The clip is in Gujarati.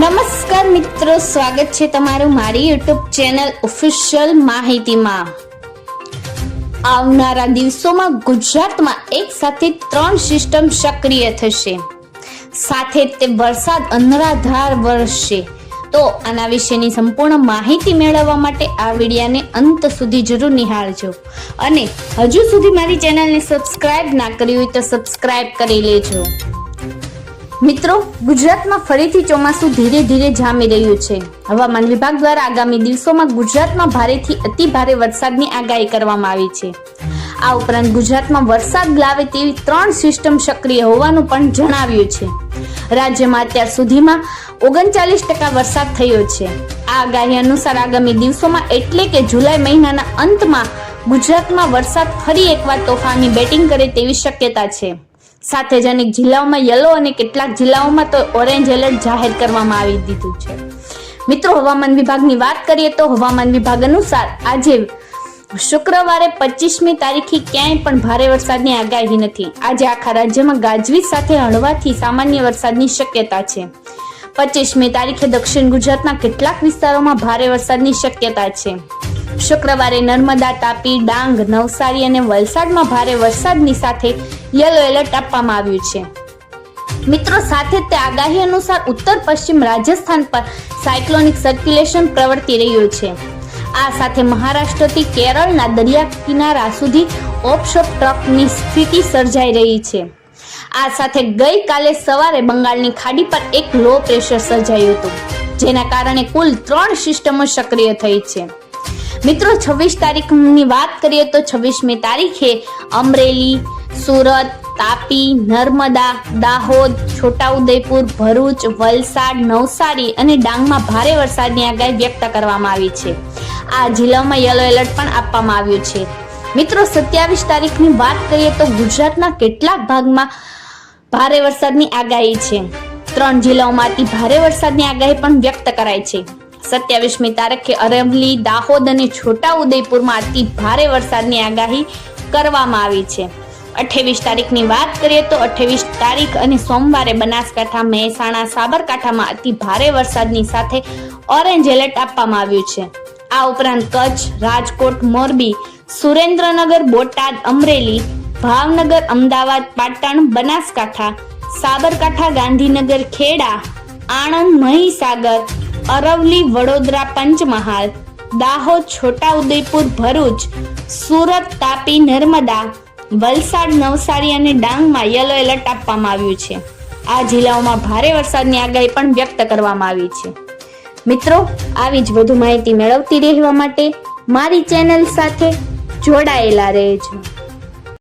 નમસ્કાર મિત્રો, સ્વાગત છે તમારું મારી યુટ્યુબ ચેનલ ઓફિશિયલ માહિતીમાં। આવનારા દિવસોમાં ગુજરાતમાં એક સાથે 3 સિસ્ટમ સક્રિય થશે, સાથે તે વરસાદ અનરાધાર વરસશે। તો આના વિશેની સંપૂર્ણ માહિતી મેળવવા માટે આ વિડીયોને અંત સુધી જરૂર નિહાળજો અને હજુ સુધી મારી ચેનલને સબસ્ક્રાઇબ ના કરી હોય તો સબસ્ક્રાઇબ કરી લેજો। મિત્રો, ગુજરાતમાં ફરીથી ચોમાસું ધીરે ધીરે જામી રહ્યું છે। હવામાન વિભાગ દ્વારા આગામી દિવસોમાં ગુજરાતમાં ભારેથી અતિ ભારે વરસાદની આગાહી કરવામાં આવી છે। આ ઉપરાંત ગુજરાતમાં વરસાદ લાવે તેવી 3 સિસ્ટમ સક્રિય હોવાનું પણ જણાવ્યું છે। રાજ્યમાં અત્યાર સુધીમાં 39% વરસાદ થયો છે। આ આગાહી અનુસાર આગામી દિવસોમાં એટલે કે જુલાઈ મહિનાના અંતમાં ગુજરાતમાં વરસાદ ફરી એકવાર તોફાની બેટિંગ કરે તેવી શક્યતા છે। સાથે જ અનેક જિલ્લાઓમાં યલો અને કેટલાક જિલ્લાઓમાં તો ઓરેન્જ એલર્ટ જાહેર કરવામાં આવી દીધું છે। મિત્રો, હવામાન વિભાગની વાત કરીએ તો હવામાન વિભાગ અનુસાર આજે શુક્રવારે 25મી તારીખે ક્યાંય પણ ભારે વરસાદની આગાહી નથી। આજે આખા રાજ્યમાં ગાજવીજ સાથે હળવાથી સામાન્ય વરસાદની શક્યતા છે। 25મી તારીખે દક્ષિણ ગુજરાતના કેટલાક વિસ્તારોમાં ભારે વરસાદની શક્યતા છે। શુક્રવારે નર્મદા, તાપી, ડાંગ, નવસારી અને વલસાડમાં ભારે વરસાદની સાથે યલો એલર્ટ આપવામાં આવ્યું છે। મિત્રો, સાથે તે આગાહી અનુસાર ઉત્તર પશ્ચિમ રાજસ્થાન પર સાયક્લોનિક સર્ક્યુલેશન પ્રવર્તી રહ્યું છે। આ સાથે મહારાષ્ટ્રથી કેરળના દરિયા કિનારા સુધી ઓફશોર ટ્રફની સ્થિતિ સર્જાઈ રહી છે। આ સાથે ગઈકાલે સવારે બંગાળની ખાડી પર એક લો પ્રેશર સર્જાયું હતું, જેના કારણે કુલ 3 સિસ્ટમો સક્રિય થઈ છે। મિત્રો, 26 તારીખની વાત કરીએ તો 26મી તારીખે અમરેલી, સુરત, તાપી, નર્મદા, દાહોદ, છોટાઉદેપુર, ભરૂચ, વલસાડ, નવસારી અને ડાંગમાં ભારે વરસાદની આગાહી વ્યક્ત કરવામાં આવી છે। આ જિલ્લાઓમાં યલો એલર્ટ પણ આપવામાં આવ્યું છે। મિત્રો, 27 તારીખની વાત કરીએ તો ગુજરાતના કેટલાક ભાગમાં ભારે વરસાદની આગાહી છે। 3 જિલ્લાઓમાં અતિ ભારે વરસાદની આગાહી પણ વ્યક્ત કરાઈ છે। 27મી તારીખે અરવલ્લી, દાહોદ અને છોટાઉદેપુરમાં અતિ ભારે વરસાદની આગાહી કરવામાં આવી છે। 28 તારીખની વાત કરીએ તો 28 તારીખ અને સોમવારે બનાસકાંઠા, મહેસાણા, સાબરકાંઠામાં અતિ ભારે વરસાદની સાથે ઓરેન્જ એલર્ટ આપવામાં આવ્યું છે। આ ઉપરાંત કચ્છ, રાજકોટ, મોરબી, સુરેન્દ્રનગર, બોટાદ, અમરેલી, ભાવનગર, અમદાવાદ, પાટણ, બનાસકાંઠા, સાબરકાંઠા, ગાંધીનગર, ખેડા, આણંદ, મહીસાગર, અરવલ્લી, વડોદરા, પંચમહાલ, દાહોદ, છોટાઉદેપુર, ભરૂચ, સુરત, તાપી, નર્મદા, વલસાડ, નવસારી અને ડાંગમાં યલો એલર્ટ આપવામાં આવ્યું છે। આ જિલ્લાઓમાં ભારે વરસાદની આગાહી પણ વ્યક્ત કરવામાં આવી છે। મિત્રો, આવી જ વધુ માહિતી મેળવતી રહેવા માટે મારી ચેનલ સાથે જોડાયેલા રહેજો।